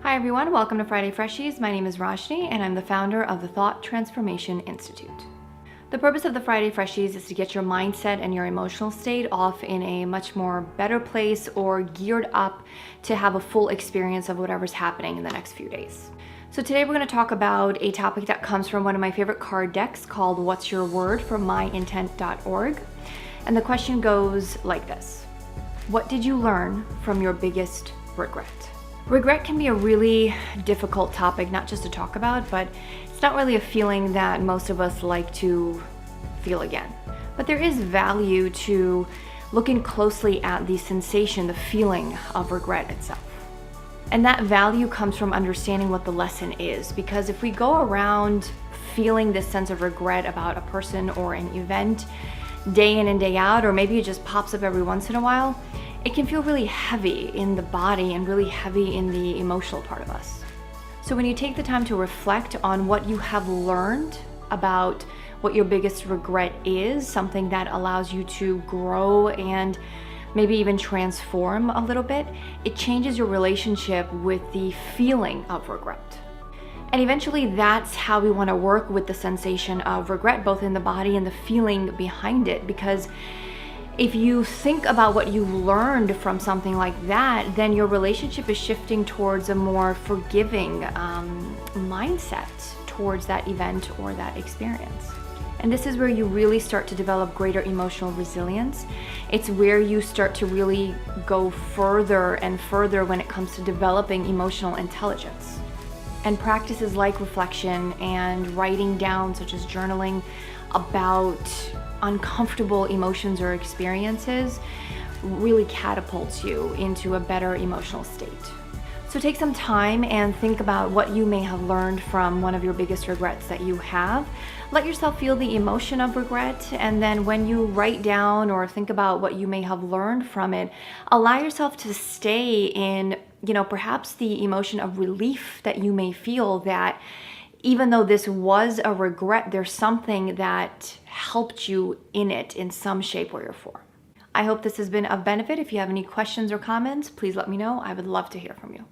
Hi everyone, welcome to Friday Freshies. My name is Rajni and I'm the founder of the Thought Transformation Institute. The purpose of the Friday Freshies is to get your mindset and your emotional state off in a much more better place or geared up to have a full experience of whatever's happening in the next few days. So today we're going to talk about a topic that comes from one of my favorite card decks called What's Your Word from myintent.org. And the question goes like this: what did you learn from your biggest regret? Regret can be a really difficult topic, not just to talk about, but it's not really a feeling that most of us like to feel again. But there is value to looking closely at the sensation, the feeling of regret itself. And that value comes from understanding what the lesson is, because if we go around feeling this sense of regret about a person or an event day in and day out, or maybe it just pops up every once in a while, it can feel really heavy in the body and really heavy in the emotional part of us. So when you take the time to reflect on what you have learned about what your biggest regret is, something that allows you to grow and maybe even transform a little bit, it changes your relationship with the feeling of regret. And eventually that's how we want to work with the sensation of regret, both in the body and the feeling behind it, because if you think about what you learned from something like that, then your relationship is shifting towards a more forgiving mindset towards that event or that experience. And this is where you really start to develop greater emotional resilience. It's where you start to really go further and further when it comes to developing emotional intelligence. And practices like reflection and writing down, such as journaling, about uncomfortable emotions or experiences really catapults you into a better emotional state. So take some time and think about what you may have learned from one of your biggest regrets that you have. Let yourself feel the emotion of regret, and then when you write down or think about what you may have learned from it, allow yourself to stay in, perhaps the emotion of relief that you may feel that even though this was a regret, there's something that helped you in it in some shape or form. I hope this has been of benefit. If you have any questions or comments, please let me know. I would love to hear from you.